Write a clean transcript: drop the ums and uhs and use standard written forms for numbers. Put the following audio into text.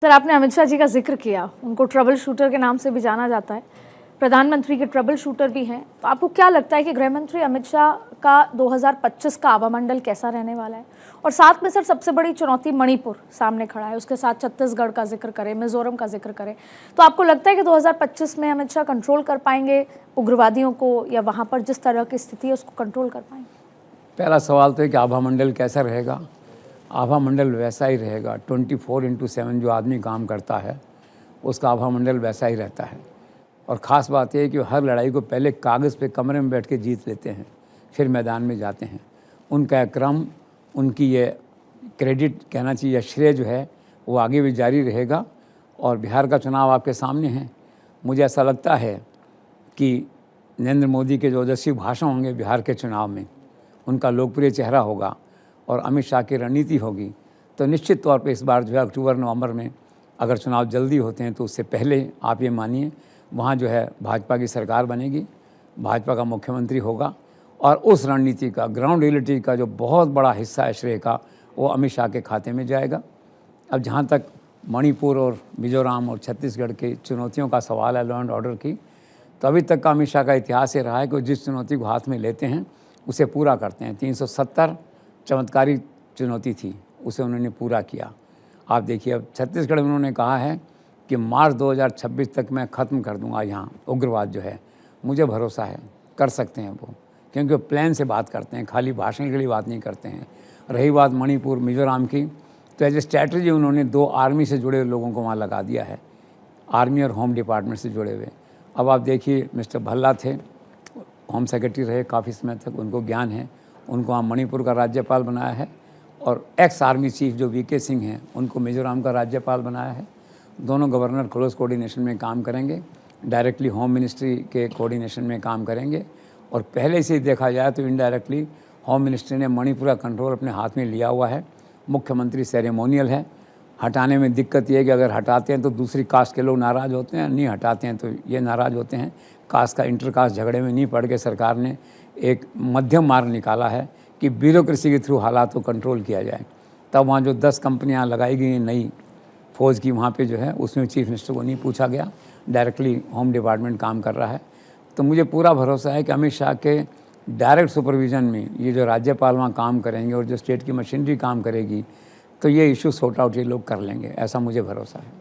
Sir, आपने अमित शाह जी का जिक्र किया, उनको ट्रबल शूटर के नाम से भी जाना जाता है, प्रधानमंत्री के ट्रबल शूटर भी हैं। तो आपको क्या लगता है कि गृह मंत्री अमित शाह का 2025 का आभामंडल कैसा रहने वाला है? और साथ में सर सबसे बड़ी चुनौती मणिपुर सामने खड़ा है, उसके साथ छत्तीसगढ़ का जिक्र करें, मिजोरम का जिक्र करें, तो आपको लगता है कि 2025 में अमित शाह कंट्रोल कर पाएंगे उग्रवादियों को, या वहाँ पर जिस तरह की स्थिति है उसको कंट्रोल कर पाएंगे? पहला सवाल तो है कि आभामंडल कैसा रहेगा। आभामंडल वैसा ही रहेगा, 24/7 जो आदमी काम करता है उसका आभामंडल वैसा ही रहता है। और ख़ास बात यह है कि हर लड़ाई को पहले कागज़ पे कमरे में बैठ के जीत लेते हैं, फिर मैदान में जाते हैं। उनका क्रम, उनकी ये क्रेडिट कहना चाहिए या श्रेय जो है वो आगे भी जारी रहेगा। और बिहार का चुनाव आपके सामने है। मुझे ऐसा लगता है कि नरेंद्र मोदी के जो ओजस्वी भाषण होंगे बिहार के चुनाव में, उनका लोकप्रिय चेहरा होगा और अमित शाह की रणनीति होगी, तो निश्चित तौर पे इस बार जो है अक्टूबर-नवंबर में अगर चुनाव जल्दी होते हैं तो उससे पहले आप ये मानिए वहाँ जो है भाजपा की सरकार बनेगी, भाजपा का मुख्यमंत्री होगा और उस रणनीति का, ग्राउंड रियलिटी का जो बहुत बड़ा हिस्सा है श्रेय का, वो अमित शाह के खाते में जाएगा। अब जहाँ तक मणिपुर और मिजोरम और छत्तीसगढ़ की चुनौतियों का सवाल है लॉ एंड ऑर्डर की, तो अभी तक का अमित शाह का इतिहास ये रहा है कि जिस चुनौती को हाथ में लेते हैं उसे पूरा करते हैं। 370 चमत्कारी चुनौती थी, उसे उन्होंने पूरा किया। आप देखिए, अब छत्तीसगढ़ में उन्होंने कहा है कि मार्च 2026 तक मैं ख़त्म कर दूंगा यहाँ उग्रवाद जो है। मुझे भरोसा है कर सकते हैं वो, क्योंकि वो प्लान से बात करते हैं, खाली भाषण के लिए बात नहीं करते हैं। रही बात मणिपुर मिजोरम की, तो एज ए स्ट्रैटेजी उन्होंने 2 आर्मी से जुड़े लोगों को वहाँ लगा दिया है, आर्मी और होम डिपार्टमेंट से जुड़े हुए। अब आप देखिए, मिस्टर भल्ला थे, होम सेक्रेटरी रहे काफ़ी समय तक, उनको ज्ञान है, उनको वहाँ मणिपुर का राज्यपाल बनाया है। और एक्स आर्मी चीफ जो वीके सिंह हैं, उनको मिजोरम का राज्यपाल बनाया है। दोनों गवर्नर क्लोज कोऑर्डिनेशन में काम करेंगे, डायरेक्टली होम मिनिस्ट्री के कोऑर्डिनेशन में काम करेंगे। और पहले से ही देखा जाए तो इनडायरेक्टली होम मिनिस्ट्री ने मणिपुर का कंट्रोल अपने हाथ में लिया हुआ है। मुख्यमंत्री सेरेमोनियल है। हटाने में दिक्कत ये है कि अगर हटाते हैं तो दूसरी कास्ट के लोग नाराज़ होते हैं, नहीं हटाते हैं तो ये नाराज़ होते हैं। कास्ट का इंटर कास्ट झगड़े में नहीं पड़ के सरकार ने एक मध्यम मार्ग निकाला है कि ब्यूरोक्रेसी के थ्रू हालात को कंट्रोल किया जाए। तब वहाँ जो 10 कंपनियाँ लगाई गई नई फौज की, वहाँ पे जो है उसमें चीफ मिनिस्टर को नहीं पूछा गया, डायरेक्टली होम डिपार्टमेंट काम कर रहा है। तो मुझे पूरा भरोसा है कि अमित शाह के डायरेक्ट सुपरविज़न में ये जो राज्यपाल वहाँ काम करेंगे और जो स्टेट की मशीनरी काम करेगी, तो ये इशू सॉर्ट आउट ये लोग कर लेंगे, ऐसा मुझे भरोसा है।